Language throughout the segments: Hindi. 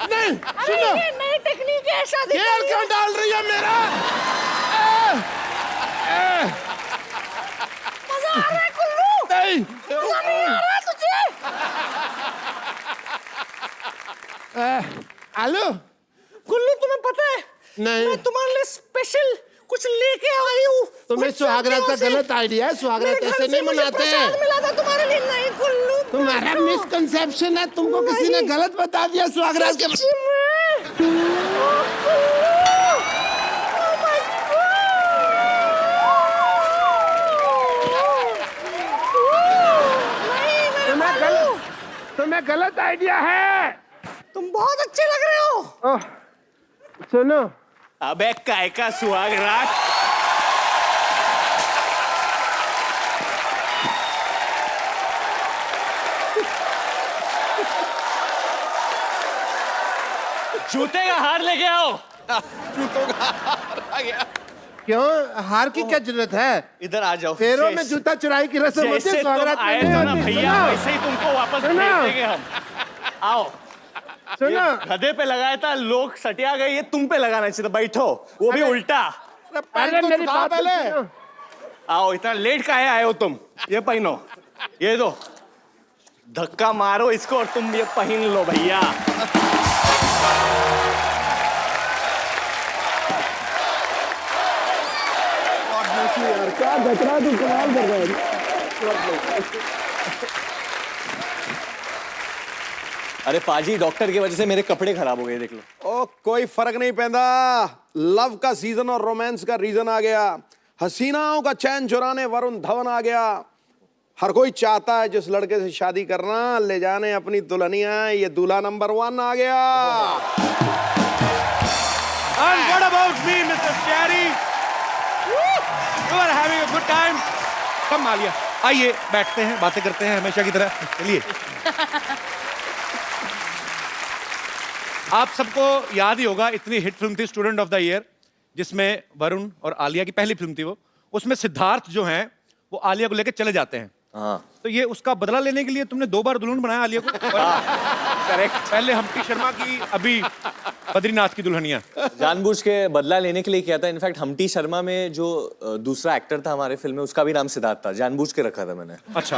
नहीं, सुनो, ये नई टेक्निक है शादी तेल क्यों डाल रही है मेरा? मजा आ रहा है कुल्लू? नहीं, मजा नहीं आ रहा तुझे? आलू? कुल्लू तुम्हें पता है नहीं, मैं तुम्हारे लिए स्पेशल कुछ लेके आई हूँ। तुम्हें सुहागरात का गलत आइडिया है। सुहागरात ऐसे नहीं मनाते हैं। मिला था तुम्हारे लिए। नहीं कुल्लू, तुम्हारा मिसकंसेप्शन है। तुमको किसी ने गलत बता दिया सुहागरात के। तुम्हें गलत आइडिया है। तुम बहुत अच्छे लग रहे हो। सुनो, अबे काय का सुहागरात? जूते का हार लेके आओ। जूतों का हार आ गया। क्यों? हार की क्या जरूरत है? इधर आ जाओ। पैरों में जूता चुराई की रस्म होती है। स्वागत आए थे ना भैया, वैसे ही तुमको वापस भेज देंगे हम। आओ। सुनो, गधे पे लगाया था, लोग सटिया गए, ये तुम पे लगाना चाहिए था। बैठो, वो भी उल्टा। अरे मेरी बात पहले। आओ, इतना लेट काहे आए हो तुम? ये पहनो, ये दो, धक्का मारो इसको और तुम ये पहन लो भैया। क्या गचरा तू कमाल कर रहा है। अरे पाजी, डॉक्टर की वजह से मेरे कपड़े खराब हो गए, देख लो। ओ, कोई फर्क नहीं पैदा। लव का सीजन और रोमांस का रीजन आ गया। हसीनाओं का चैन चुराने वरुण धवन आ गया। हर कोई चाहता है जिस लड़के से शादी करना, ले जाने अपनी दुल्हनिया। ये दूल्हा नंबर 1 आ गया। And what about me, Mr. Cherry? You are having a good time? Come Alia, आइए बैठते हैं, बातें करते हैं हमेशा की तरह। चलिए। आप सबको याद ही होगा, इतनी हिट फिल्म थी स्टूडेंट ऑफ द ईयर, जिसमें वरुण और आलिया की पहली फिल्म थी वो। उसमें सिद्धार्थ जो हैं वो आलिया को लेकर चले जाते हैं। हाँ। तो ये उसका बदला लेने के लिए तुमने 2 बार दुल्हन बनाया आलिया को। करेक्ट। पहले हम्टी शर्मा की, अभी बद्रीनाथ की दुल्हनिया। जानबूझ के बदला लेने के लिए किया था। इनफैक्ट हम्टी शर्मा में जो दूसरा एक्टर था हमारे फिल्म में, उसका भी नाम सिद्धार्थ था। जानबूझ के रखा था मैंने। अच्छा।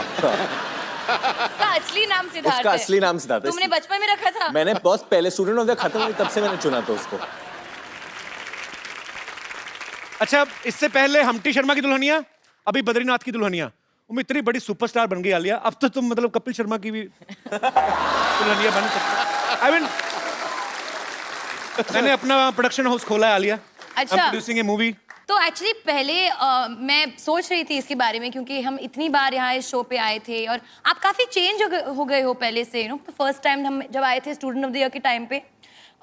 उसका असली नाम सिद्धार्थ उसका है। असली नाम सिद्धार्थ है। तुमने बचपन में रखा था? मैंने बहुत पहले स्टूडेंट ऑफ द खत्म हुई तब से मैंने चुना था उसको। अच्छा, इससे पहले हम्टी शर्मा की दुल्हनिया, अभी बद्रीनाथ की दुल्हनिया। वो इतनी बड़ी सुपरस्टार बन गई आलिया, अब तो तुम मतलब कपिल शर्मा की भी दुल्हनिया बन सकते। आई मीन, मैंने अपना प्रोडक्शन हाउस खोला है आलिया। अच्छा। प्रोड्यूसिंग ए मूवी। तो एक्चुअली पहले मैं सोच रही थी इसके बारे में, क्योंकि हम इतनी बार यहाँ इस शो पे आए थे और आप काफी चेंज हो गए हो पहले से। यू नो, फर्स्ट टाइम हम जब आए थे स्टूडेंट ऑफ द ईयर के टाइम पे।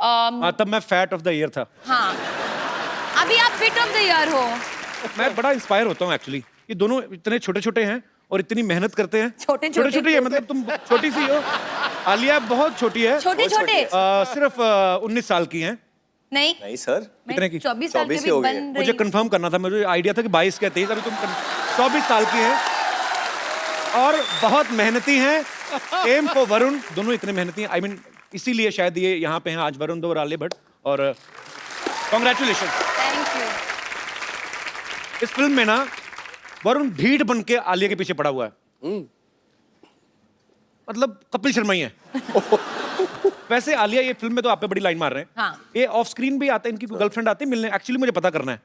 हाँ, तब मैं फैट ऑफ द ईयर था। हाँ, अभी आप फिट ऑफ द ईयर हो। मैं बड़ा इंस्पायर होता हूँ एक्चुअली। ये दोनों इतने छोटे छोटे हैं और इतनी मेहनत करते हैं। छोटे छोटे है, मतलब तुम छोटी सी हो, आलिया बहुत छोटी है। छोटे सिर्फ 19 साल की हैं। नहीं सर, कितने की? 24 साल की 24 भी हो गए। बन मुझे रही। कंफर्म करना था, मुझे आइडिया था कि 22 के 23, अभी तुम 24 साल की हैं और बहुत मेहनती हैं। एम फॉर वरुण, दोनों इतने मेहनती हैं। आई मीन, इसीलिए शायद ये यहाँ पे हैं आज, वरुण धवन और आलिया भट्ट। और कॉन्ग्रेचुलेशन। Thank you. इस फिल्म में ना वरुण ढीठ बन के आलिया के पीछे पड़ा हुआ है। मतलब कपिल शर्मा ही है। वैसे आलिया ये फिल्म में तो आप पे बड़ी लाइन मार रहे हैं। हाँ। ये ऑफ स्क्रीन भी आता है, इनकी गर्लफ्रेंड आती है मिलने। एक्चुअली मुझे पता करना है,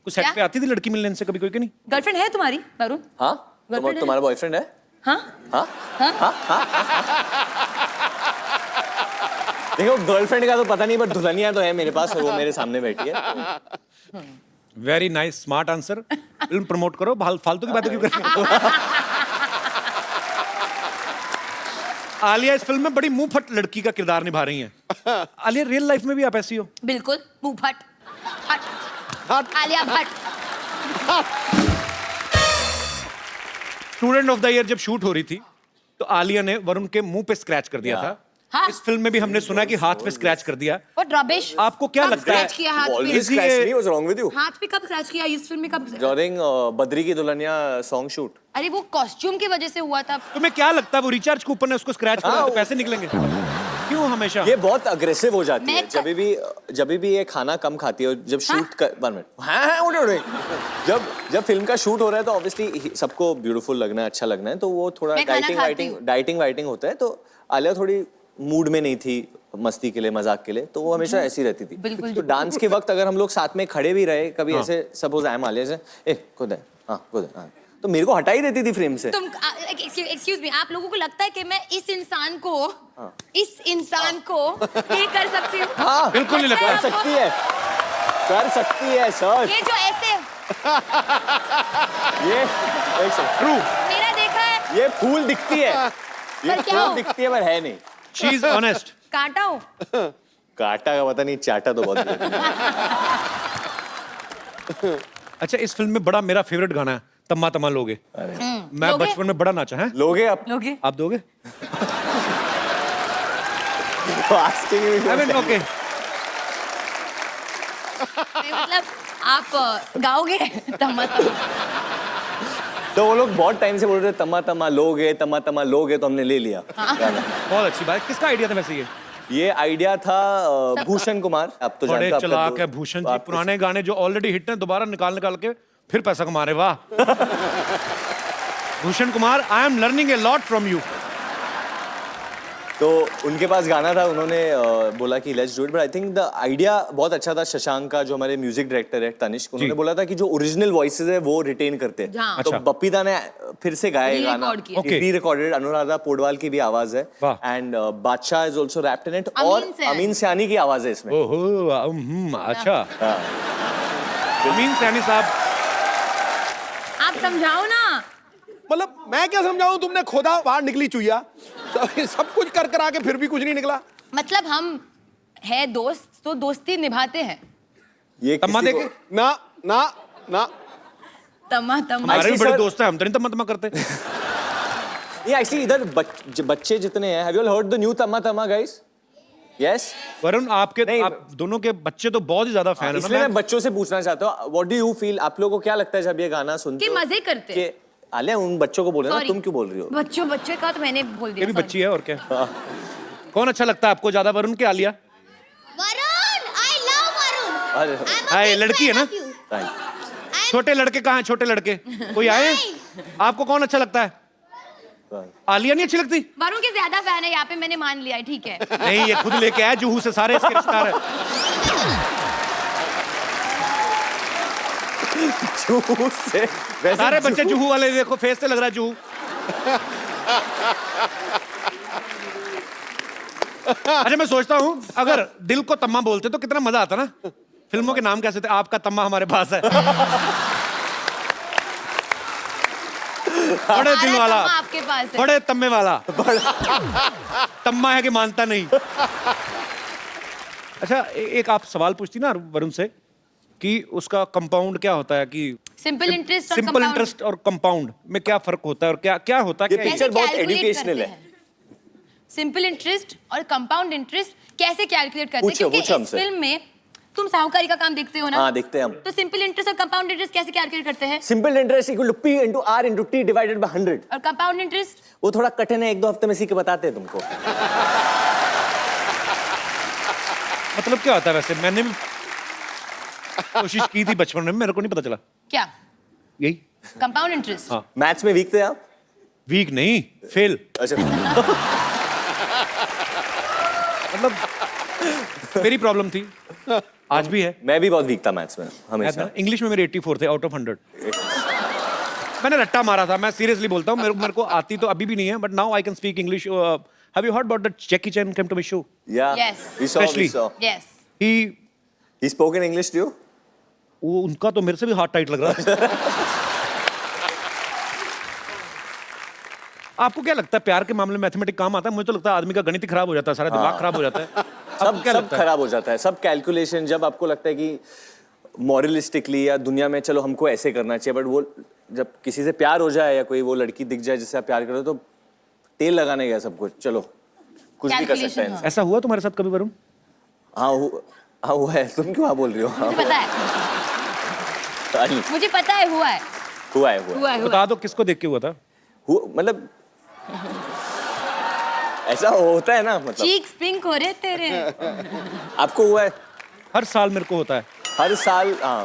कुछ सेट क्या? पे आती थी लड़की मिलने इनसे कभी कोई कि नहीं? गर्लफ्रेंड है तुम्हारी वरुण? हाँ, Girlfriend तुम्हारा बॉयफ्रेंड है? हाँ हाँ? हाँ। देखो, गर्लफ्रेंड का तो पता नहीं, बट दुल्हनिया तो है मेरे पास और वो मेरे सामने बैठी है। Very nice, smart answer. Film promote करो, फालतू की बातें क्यों कर रहे हो? आलिया इस फिल्म में बड़ी मुंह फट लड़की का किरदार निभा रही हैं। आलिया रियल लाइफ में भी आप ऐसी हो? बिल्कुल, मुंह फट हट Alia Bhatt. Student of the year जब शूट हो रही थी तो आलिया ने वरुण के मुंह पे स्क्रैच कर दिया था। हाँ। इस फिल्म में भी हमने सुना कि हाथ पे स्क्रैच कर दिया। What rubbish? आपको क्या कब लगता है? scratch किया हाथ पे? Always Is he scratch a- me, what's wrong with you? हाथ पे कब स्क्रैच किया? इस फिल्म में कब? During बद्री की दुल्हनिया सॉन्ग शूट। अरे वो कॉस्ट्यूम की वजह से हुआ था। तुम्हें क्या लगता है वो रिचार्ज कूपन है, उसको स्क्रैच करो तो पैसे निकलेंगे? क्यों हमेशा? ये बहुत अग्रेसिव हो जाती है मैं जब भी ये खाना कम खाती है, जब शूट कर 1 मिनट, हाँ उड़े जब फिल्म का शूट हो रहा है तो ऑब्वियसली सबको ब्यूटीफुल लगना है, अच्छा लगना है, तो वो थोड़ा मैं खाना खाती हूँ। डाइटिंग वाइटिंग होता है, तो आलिया थोड़ी मूड में नहीं थी मस्ती के लिए, मजाक के लिए, तो वो हमेशा ऐसी रहती थी। बिल्कुल। तो डांस के वक्त अगर हम लोग साथ में खड़े भी रहे कभी, ऐसे सपोज आई एम आलिया से, ए खुद है, हाँ खुद है, हाँ, तो मेरे को हटा ही देती थी फ्रेम से। तुम एक्सक्यूज मी, आप लोगों को लगता है कि मैं इस इंसान को ये कर सकती हूँ? हाँ बिल्कुल नहीं लगता। कर सकती है सर। ये जो ऐसे ये एक सेकंड, ट्रू, मेरा देखा है, ये फूल दिखती है, ये पर क्या फूल हो? दिखती है पर है नहीं। She is honest. कांटा हो। काटा का पता नहीं, चाटा तो बहुत है। अच्छा, इस फिल्म में बड़ा मेरा फेवरेट गाना है तम्मा तम्मा लोगे। मैं लोगे? बचपन में बड़ा नाचा है। लोगे आप लोगे? आप दोगे? asking me I mean okay. मतलब आप गाओगे तम्मा तम्मा? तो वो लोग बहुत टाइम से बोल रहे थे तम्मा तम्मा लोगे, तो हमने ले लिया गाना। बहुत अच्छी बात है। किसका आइडिया था वैसे ये आइडिया था भूषण कुमार, आप तो बड़े जानते हो, चलाक है भूषण जी। पुराने गाने जो ऑलरेडी हिट हैं दोबारा निकाल के फिर पैसा कमा रहे। वाह Bhushan Kumar, I am learning a lot from you. तो उनके पास गाना था, उन्होंने बोला कि let's do it, but I think the idea बहुत अच्छा था। शशांक का जो हमारे म्यूजिक डायरेक्टर है तनिष्क, उन्होंने बोला था कि जो ओरिजिनल वॉइसेस है वो रिटेन करते हैं। हाँ। तो अच्छा। बप्पीदा ने फिर से गाया ये गाना, Re-record किया। Okay. री रिकॉर्डेड, अनुराधा पोडवाल की भी आवाज है, वाह। And Badshah is also rapped in it, Amin और सयानी। अमीन सयानी की आवाज है इसमें। ओहो, अच्छा। अमीन सैनी साहब, आप समझाओ ना। मतलब मैं क्या समझाऊं, तुमने खोदा बाहर निकली चुईया, सब कुछ कर आके फिर भी कुछ नहीं निकला। मतलब हम है दोस्त तो दोस्ती निभाते हैं। ये तम्मा किसी देके? को- ना ना ना तम्मा तम्मा। हमारे भी Actually, बड़े sir- दोस्त हैं, हम तो नहीं तम्मा तम्मा करते। ये एक्चुअली इधर बच्चे जितने हैं, have you all heard the new Tamma Tamma guys? Yes. Varun, आपके नहीं, आप दोनों के बच्चे तो बहुत ही ज्यादा फैन है। इसलिए मैं बच्चों से पूछना चाहता हूँ, व्हाट डू यू फील, आप लोगों को क्या लगता है जब ये गाना सुनते कि हो? मजे करते हैं। कि आलिया उन बच्चों को बोले ना, Sorry. तुम क्यों बोल रही हो? बच्चे का तो मैंने बोल ये दिया। भी sorry। बच्ची है और क्या। कौन अच्छा लगता है आपको ज्यादा, वरुण के Alia? Varun, I love Varun. अरे I'm a हाँ, ये big लड़की है fan ना? of you. thank you. छोटे लड़के कहाँ हैं? छोटे लड़के कोई आए? आपको कौन अच्छा लगता है? आलिया नहीं अच्छी लगती? वरुण के ज्यादा फैन है यहाँ पे, मैंने मान लिया है, ठीक है। नहीं, ये खुद लेके आया जुहू से, सारे इसके रिश्तेदार है। जुहू से वैसे सारे बच्चे जुहू वाले, देखो फेस से लग रहा है जुहू। अच्छा, मैं सोचता हूँ अगर दिल को तम्मा बोलते तो कितना मजा आता ना। फिल्मों के नाम कैसे थे? आपका तम्मा हमारे पास है। बड़े दिल हमारा वाला, तम्मा आपके पास है। बड़े तम्मे वाला। तम्मा है कि मानता नहीं। अच्छा, एक आप सवाल पूछती ना वरुण से कि उसका कंपाउंड क्या होता है, कि सिंपल इंटरेस्ट और सिंपल compound इंटरेस्ट और कंपाउंड में क्या फर्क होता है और क्या क्या होता है? ये क्या picture कैसे बहुत calculate educational करते है। हैं? सिंपल इंटरेस्ट और कंपाउंड इंटरेस्ट कैसे कैलकुलेट करते हैं? पूछो, क्योंकि पूछो इस हमसे। फिल्म में तुम साहूकारी का काम देखते हो ना? हाँ, देखते हैं हम। तो सिंपल इंटरेस्ट और कंपाउंड इंटरेस्ट कैसे कैलकुलेट करते हैं? Simple interest equal to P into R into T divided by 100। और कंपाउंड इंटरेस्ट? वो थोड़ा कठिन है, 1-2 हफ्ते में सीख के बताते हैं तुमको। मतलब क्या होता है वैसे? मैंने भी कोशिश की थी बचपन में, मेरे को नहीं पता चला। क्या? यही कंपाउंड इंटरेस्ट? हाँ। मैथ्स में वीक थे आप? वीक नहीं, फेल। अच्छा। मतलब मेरी प्रॉब्लम थी, आज भी है। मैं भी बहुत वीक था मैथ्स में हमेशा। इंग्लिश में मेरे 84 थे आउट ऑफ 100। मैंने रट्टा मारा था, मैं सीरियसली बोलता हूँ। मेरे को आती तो अभी भी नहीं है, but now I can speak English. Have you heard about that Jackie Chan came to my show? Yeah. Yes. We saw. Especially- We saw. Yes. He He spoke in English to you? वो उनका तो मेरे से भी हाथ टाइट लग रहा है। आपको क्या लगता है प्यार के मामले में मैथमेटिक्स काम आता है? मुझे तो लगता है आदमी का गणित ही खराब हो जाता है, सारा दिमाग खराब हो जाता है। सब क्या सब लगता है? खराब हो जाता है, सब कैलकुलेशन। जब आपको लगता है कि मॉरलिस्टिकली या दुनिया में चलो हमको ऐसे करना चाहिए, बट वो जब किसी से प्यार हो जाए या कोई वो लड़की दिख जाए जिससे आप प्यार करो तो तेल लगाने गया सब कुछ, चलो कुछ भी कर सकते Calculation, हैं। ऐसा हुआ तुम्हारे साथ कभी वरुण? हाँ हुआ है। तुम क्यों हाँ बोल रही हो? हाँ, मुझे पता है, मुझे पता है, हुआ है, हुआ है। हुआ है, हुआ बता दो किसको देख के हुआ था? मतलब ऐसा होता है ना, मतलब चीक्स पिंक हो रहे तेरे। आपको हुआ है? हर साल मेरे को होता है। हर साल? हाँ,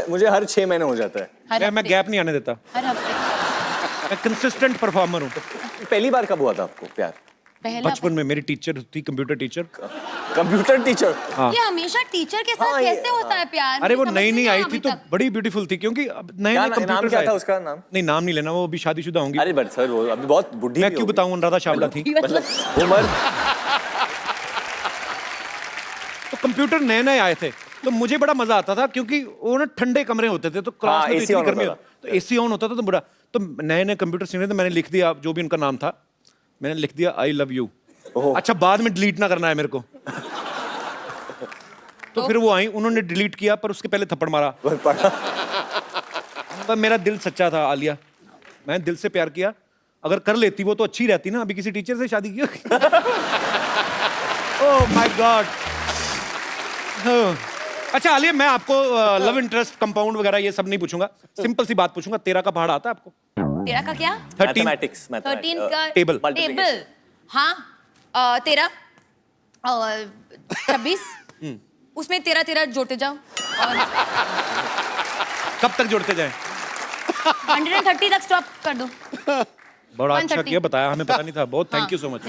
मुझे हर 6 महीने हो जाता है। मैं गैप नहीं आने देता, हर हफ्ते। मैं कंसिस्टेंट परफॉर्मर हूँ। पहली बार कब हुआ था आपको प्यार? पहला बचपन में मेरी टीचर थी, कंप्यूटर टीचर। Computer teacher? ये हमेशा टीचर के साथ हाँ, ये- कैसे होता है प्यार? अरे वो मुझे नई समझ नई नहीं आई आया थी अभी तो तक। बड़ी ब्यूटीफुल थी, क्योंकि अब नए क्या नए नाम कंप्यूटर क्या था उसका नाम? नहीं, नाम नहीं लेना, वो अभी शादीशुदा होंगी। अरे बट सर वो अभी बहुत बुढ़ी मैं भी क्यों होगी। बताऊं, अनुराधा चावला थी। मतलब उम्र। तो कंप्यूटर नए नए आए थे तो मुझे बड़ा मजा आता था, क्योंकि वो ना ठंडे कमरे होते थे, तो क्लास में तो AC इतनी on गर्मी होता होती, तो एसी ऑन होता था, तो बड़ा, तो नए नए कंप्यूटर सीख रहे थे, मैंने लिख दिया जो भी उनका नाम था, मैंने लिख दिया आई लव यू। अच्छा, बाद में डिलीट ना करना है मेरे को। तो फिर वो आई, उन्होंने डिलीट किया, पर उसके पहले थप्पड़ मारा। पर मेरा दिल सच्चा था आलिया, मैंने दिल से प्यार किया। अगर कर लेती वो तो अच्छी रहती ना, अभी किसी टीचर से शादी की। Oh my God. अच्छा आलिया, मैं आपको लव इंटरेस्ट, कंपाउंड वगैरह ये सब नहीं पूछूंगा, सिंपल सी बात पूछूंगा। 13 का पहाड़ आता है आपको? तेरा का क्या? 13 मैथमेटिक्स 13 का टेबल। टेबल। हाँ, 13 और 26, उसमें 13 जोड़ते जाओ और कब तक जोड़ते जाएं? 130 तक स्टॉप कर दो। बड़ा अच्छा 130 किया, बताया, हमें पता नहीं था। बहुत thank you so much.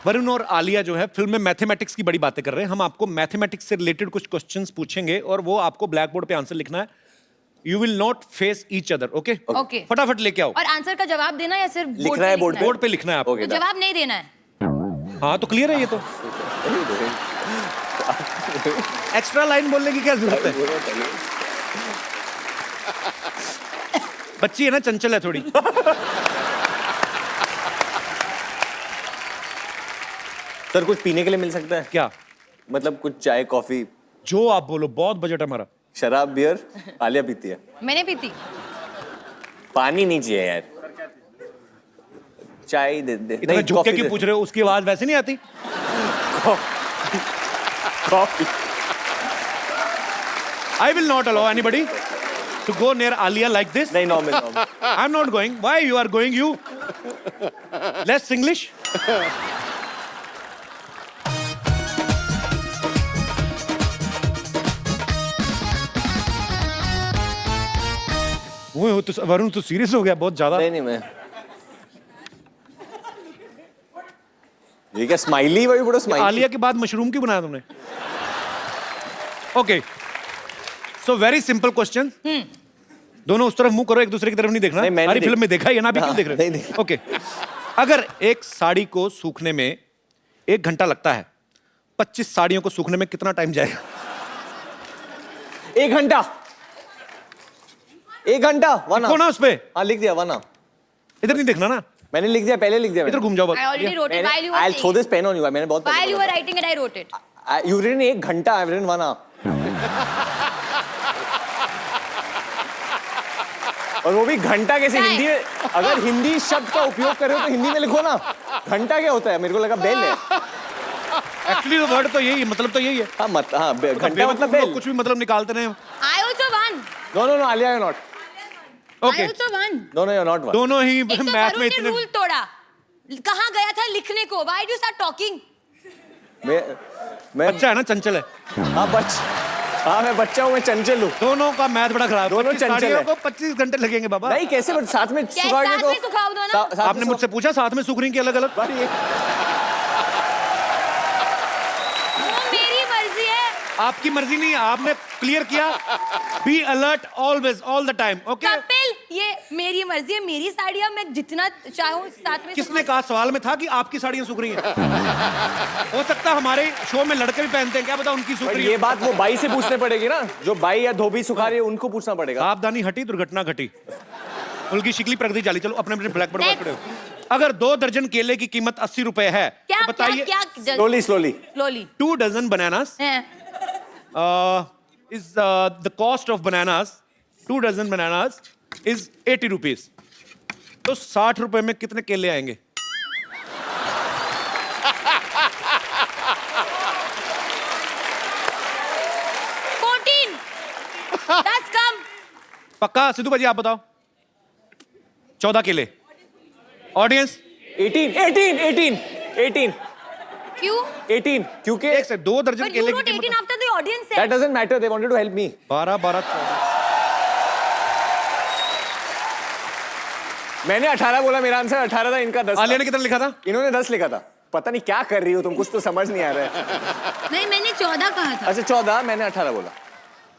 Varun और आलिया जो है फिल्म में मैथमेटिक्स की बड़ी बातें कर रहे हैं। हम आपको मैथमेटिक्स से रिलेटेड कुछ क्वेश्चंस पूछेंगे और वो आपको ब्लैक बोर्ड पे आंसर लिखना है। You will not face each other, okay? Okay. फटाफट लेके आओ। और आंसर का जवाब देना या सिर्फ लिखना है बोर्ड बोर्ड पे लिखना है आपको। ओके, तो जवाब नहीं देना है। हाँ तो क्लियर है ये तो। एक्स्ट्रा लाइन बोलने की क्या जरूरत है? बच्ची है ना, चंचल है थोड़ी। सर कुछ पीने के लिए मिल सकता है? क्या मतलब कुछ चाय कॉफी? जो आप बोलो, बहुत बजट है हमारा। शराब बियर आलिया पीती है? मैंने पीती। पानी नहीं चाहिए यार, चाय दे दे। इतना नहीं, झुक के कॉफी क्यों दे। पूछ रहे हो? उसकी आवाज वैसे नहीं आती। Coffee. I will not allow anybody to go near Alia like this. नहीं, normal. I'm not going. Why you are going? You less English. वो तो वरुण तो सीरियस हो गया बहुत ज्यादा। नहीं मैं ये क्या स्माइली? वही बड़ा स्माइली। आलिया के बाद मशरूम क्यों बनाया तुमने? Okay, so very simple question. दोनों उस तरफ मुंह करो, एक दूसरे की तरफ नहीं देखना। नहीं, मैंने हमारी देख- फिल्म में देखा है, ये ना भी क्यों हाँ, देख रहे नहीं देखा। ओके, अगर एक साड़ी को सूखने में 1 घंटा लगता है, 25 साड़ियों को सूखने में कितना टाइम जाएगा? 1 घंटा। 1 घंटा 1 देखो ना उस पे, हाँ लिख दिया 1 hour। इधर नहीं देखना ना, मैंने लिख दिया, पहले लिख दिया इधर घूम जाओ बस। I already wrote it while you were I'll throw saying this pen on you। मैंने बहुत it. While you were writing it, I wrote it. You written 1 घंटा, I've written 1 hour। और वो भी घंटा कैसे? Time. हिंदी में अगर हिंदी शब्द का उपयोग कर रहे हो तो हिंदी में लिखो ना। घंटा क्या होता है? मेरे को लगा बेल है। एक्चुअली तो वर्ड तो यही है, मतलब तो यही है। हाँ घंटा मतलब बेवकूफ बेल। लोग कुछ भी मतलब निकालते रहे। I also won. No Alia you're not। Okay, I also won. No you're not one। दोनों ही एक तो मैथ में वरुण ने इतने। रूल तोड़ा। कहाँ गया था लिखने को? Why do you start talking? मैं अच्छा है ना, चंचल है। हाँ मैं बच्चा हूँ, मैं चंचल हूँ। दोनों का मैथ बड़ा खराब है। दोनों 25 चंचल साड़ियों है। को 25 घंटे लगेंगे बाबा। नहीं कैसे? बट साथ में क्या सुखाओगे साथ तो में सुखाओ दो ना? साथ में आपने मुझसे पूछा साथ में सूख रही की अलग अलग? बट ये वो मेरी मर्जी है। आपकी मर्जी नहीं है, आपने क्लियर किया। Be alert always, all the time, okay? Kapil, ये मेरी मर्जी है, मेरी साड़ियाँ मैं जितना चाहूँ साथ में। किसने कहा सवाल में था कि आपकी साड़ियां सूख रही हैं? हो सकता है हमारे शो में लड़के भी पहनते हैं, क्या पता उनकी सूख पर रही ये है। बात वो बाई से पूछने पड़ेगी ना, जो बाई या धोबी सुखा रही है उनको पूछना पड़ेगा। सावधानी हटी दुर्घटना घटी। उनकी शिकली प्रगति चाली। चलो अपने अपने ब्लैक बोर्ड पर Next. खड़े हो। अगर 2 दर्जन केले की कीमत 80 रुपए है क्या तो बताइए क्या slowly slowly. Slowly 2 dozen bananas is the cost of bananas, 2 dozen bananas is 80 rupees. तो 60 रुपए में कितने केले आएंगे? 14 10 कम। पक्का? सिद्धू भाजी आप बताओ। 14 केले। ऑडियंस 18 क्यों? 18 क्योंकि एक से 2 दर्जन But you केले wrote की 18 कीमत after the audience said. that doesn't matter, they wanted to help me। 12 12 14। मैंने 18 बोला, मेरा आंसर 18 था, इनका 10 आलिया था। ने कितना लिखा था? इन्होंने 10 लिखा था। पता नहीं क्या कर रही हो तुम, कुछ तो समझ नहीं आ रहा है। नहीं मैंने 14 कहा था। अच्छा 14, मैंने 18 बोला।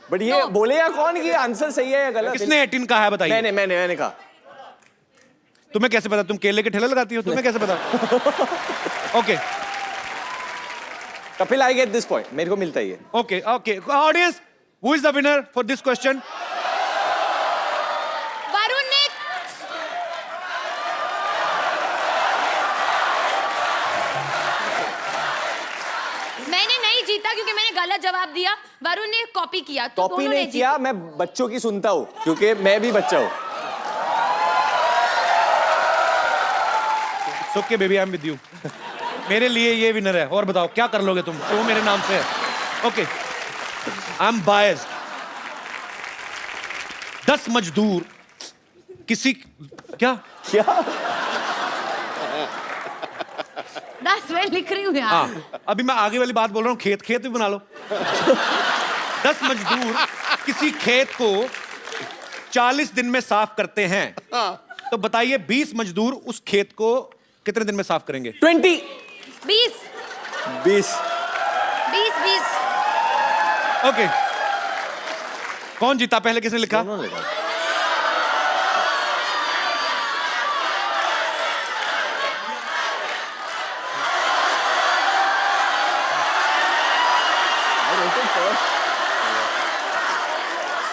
बट ये No. बोले या कौन कि आंसर सही है या गलत? किसने 18 कहा है बताइए? मैंने कहा। तुम्हें कैसे पता? तुम केले के ठेले लगाती हो, तुम्हें कैसे पता? Okay Kapil, I get this point, मेरे को मिलता ही है। Okay okay audience, who is the winner for this question? Varun ने मैंने नहीं जीता क्योंकि मैंने गलत जवाब दिया। वरुण ने कॉपी किया तो कॉपी दोनों नहीं ने किया, मैं बच्चों की सुनता हूँ क्योंकि मैं भी बच्चा हूँ। Okay baby, I am with you. मेरे लिए ये विनर है। और बताओ क्या कर लोगे तुम? शो मेरे नाम से है। Okay, I am biased. 10 मजदूर किसी क्या क्या? 10 मैं लिख रही हूँ यार। हाँ, अभी मैं आगे वाली बात बोल रहा हूँ। खेत खेत भी बना लो। 10 मजदूर किसी खेत को 40 दिन में साफ करते हैं, तो बताइए 20 मजदूर उस खेत को कितने दिन में साफ करेंगे? 20 20 20 ओके, कौन जीता? पहले किसने लिखा?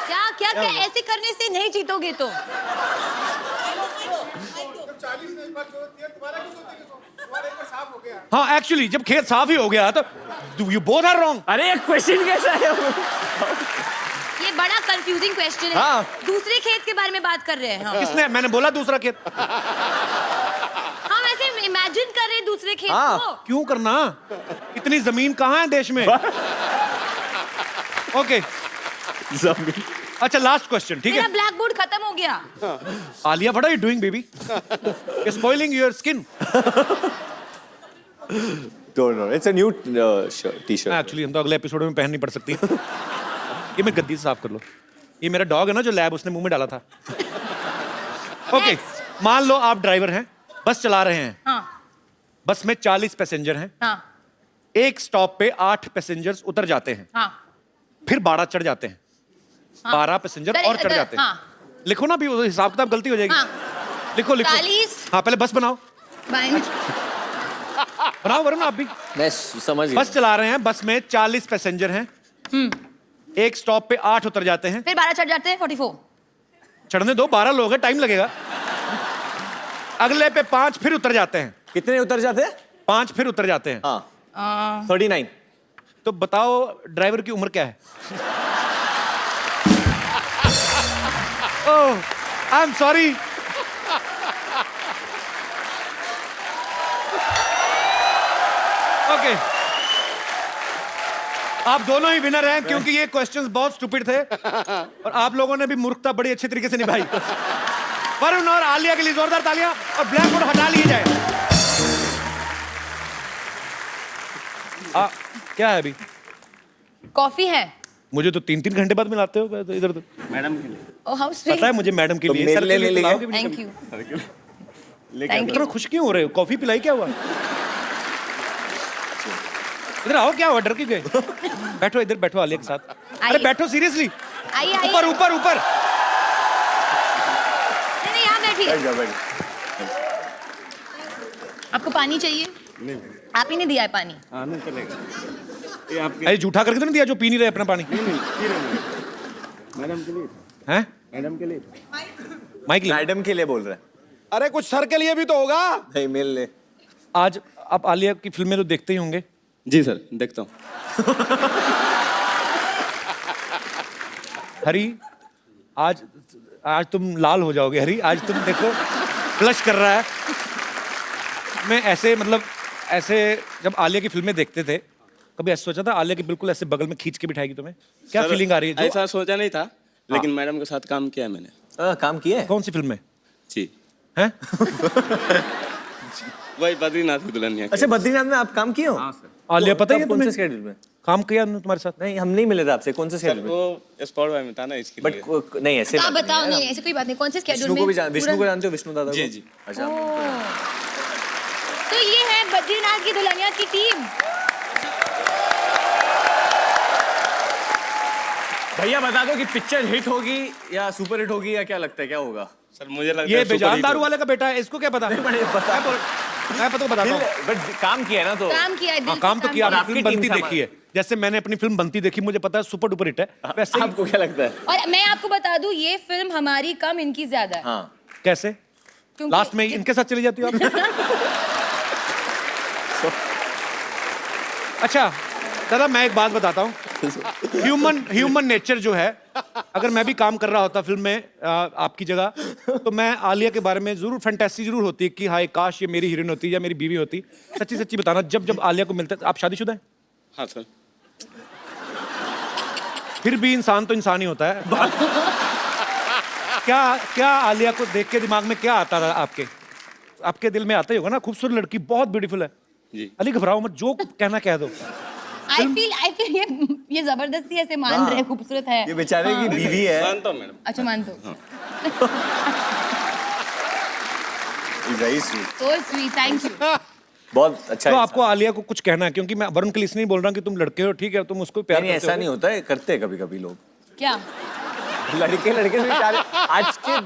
क्या क्या क्या ऐसे करने से नहीं जीतोगे तो। हाँ एक्चुअली जब खेत साफ ही हो गया तो यू बोथ आर रॉन्ग। अरे एक क्वेश्चन कैसा है? ये बड़ा कंफ्यूजिंग क्वेश्चन है। हाँ। दूसरे खेत के बारे में बात कर रहे हैं हम। किसने? मैंने बोला दूसरा खेत। हम ऐसे इमेजिन कर रहे हैं दूसरे खेत हाँ। को। क्यों करना? इतनी जमीन कहाँ है देश में? ओके अच्छा, लास्ट क्वेश्चन, ठीक मेरा है? ब्लैक बोर्ड खत्म हो गया। Alia, what are you doing baby? You spoiling your skin. Don't know. It's a new t-shirt. Actually हम तो अगले एपिसोड में पहननी पड़ सकती है। ये मैं गद्दी से साफ कर लो। ये मेरा डॉग है ना जो लैब, उसने मुंह में डाला था। ओके, मान लो आप ड्राइवर हैं, बस चला रहे हैं। हाँ बस में 40 पैसेंजर हैं। हाँ एक स्टॉप पे 8 पैसेंजर्स उतर जाते हैं, हाँ फिर 12 चढ़ जाते हैं। 12 पैसेंजर और चढ़ जाते हैं। हाँ। लिखो ना, भी हिसाब किताब गलती हो जाएगी। हाँ। लिखो लिखो। 40। हाँ पहले बस बनाओ। बनाओ वरुण, आप भी। मैं समझ गया। बस चला रहे हैं, बस में 40 पैसेंजर हैं। एक स्टॉप पे 8 उतर जाते हैं। फिर 12 चढ़ जाते हैं। 44। चढ़ने दो, 12 लोग हैं, टाइम लगेगा। अगले पे 5 फिर उतर जाते हैं। कितने उतर जाते हैं? 5 फिर उतर जाते हैं। हाँ 39। तो बताओ ड्राइवर की उम्र क्या है? ओह, आई एम सॉरी। ओके, आप दोनों ही विनर हैं क्योंकि ये क्वेश्चंस बहुत स्टूपिड थे और आप लोगों ने भी मूर्खता बड़ी अच्छी तरीके से निभाई। वरुण और आलिया के लिए जोरदार तालियां, और ब्लैक बोर्ड हटा लिए जाए। क्या है अभी? कॉफी है। मुझे तो 3-3 घंटे बाद मिलाते हो तो इधर तो। मैडम के लिए। ओह हाउ पता है मुझे मैडम के तो लिए। मेरे सर के लिए ले पिलाओगे भी थैंक कभी? यू। लेके थैंक इतना यू। खुश क्यों हो रहे हो? कॉफी पिलाई, क्या हुआ? इधर आओ, क्या हुआ? डर के गए? बैठो, इधर बैठो आलिया के साथ। अरे आइए। बैठो, सीरियसली। आइए आइए। ऊपर ऊपर ऊपर। बैठिए। बैठ जाओ, बैठ। आपको पानी चाहिए? नहीं आप ही ने दिया है पानी। हाँ नहीं चलेगा ये आपके अरे झूठा करके तो नहीं दिया जो पी नहीं रहे अपना पानी? नहीं नहीं पी रहे हैं। मैडम के लिए हैं? मैडम के लिए माइक ले। मैडम के लिए बोल रहा है। अरे कुछ सर के लिए भी तो होगा। नहीं, मिल ले। आज आप आलिया की फिल्में तो देखते ही होंगे। जी सर देखता हूँ। हरी, आज आज तुम लाल हो जाओगे हरी। आज तुम देखो ब्लश कर रहा है। मैं ऐसे मतलब ऐसे जब आलिया की फिल्में देखते थे, कभी ऐसा सोचा था आलिया की बिल्कुल ऐसे बगल में खींच के बिठाएगी तुम्हें? क्या सर, फीलिंग आ रही है? ऐसा सोचा नहीं था लेकिन मैडम के साथ काम किया है मैंने। काम किया है? कौन सी फिल्म में जी हैं? वही बद्रीनाथ की दुल्हनिया की। अच्छा, बद्रीनाथ में आप काम किए हो? हाँ सर। आलिया पता है कब, कौन तुम्हें? से स्केड्यूल में? काम किया उन्होंने तुम्हारे साथ? नहीं, हम नहीं मिले थे आपसे। कौन से सर स्केड्यूल में? वो स्पॉट बाय में था ना इसके बट लिए। नहीं, ऐसे तो आप बताओ, नहीं ऐसी कोई बात नहीं। कौन से स्केड्यूल विष्णु में? को भी विष्णु को जानते हो? विष्णु दादा को? जी, जी। अच्छा। तो ये है बद्रीनाथ की दुल्हनिया की टीम। भैया बता दो कि पिक्चर हिट होगी या सुपर हिट होगी या क्या लगता है, क्या होगा? सर मुझे लगता ये है बेजान दारू वाले का बेटा है, इसको क्या पता? मैं पता बताता हूँ। बट काम किया है ना, तो काम किया है, दिल हाँ, से काम तो किया। और आपने आपकी फिल्म टीम बनती सामान- देखी है, जैसे मैंने अपनी फिल्म बनती देखी, मुझे पता है सुपर डुपर हिट है। वैसे ही आपको क्या लगता है? और मैं आपको बता दूं, ये फिल्म हमारी कम, इनकी ज्यादा है। हाँ। कैसे क्योंकि- लास्ट में इनके साथ चली जाती हो आप? अच्छा दादा, मैं एक बात बताता हूँ। ह्यूमन नेचर जो है, अगर मैं भी काम कर रहा होता फिल्म में आपकी जगह, तो मैं आलिया के बारे में जरूर फैंटेसी जरूर होती है कि हाय काश ये मेरी हीरोइन होती या मेरी बीवी होती। सच्ची सच्ची बताना, जब जब आलिया को मिलता है, आप शादीशुदा हैं? हाँ सर। फिर भी इंसान तो इंसान ही होता है। क्या क्या आलिया को देख के दिमाग में क्या आता था आपके? आपके दिल में आता ही होगा ना, खूबसूरत लड़की, बहुत ब्यूटीफुल है। जी। अली घबराओ मत, जो कहना कह दो। आई फील ये जबरदस्ती ऐसे मान रहे हैं, खूबसूरत है। ये बेचारे की बीवी है। मानता हूँ मैडम। अच्छा, मानते हो? Very sweet. So sweet, thank you. बहुत अच्छा तो है। आपको आलिया को कुछ कहना है? क्योंकि मैं वरुण के लिए इसलिए नहीं बोल रहा कि तुम लड़के हो, ठीक है, तुम उसको प्यार नहीं, करते ऐसा हो। नहीं होता है, करते हैं कभी कभी लोग। क्या? लड़के लड़के से प्यार आज के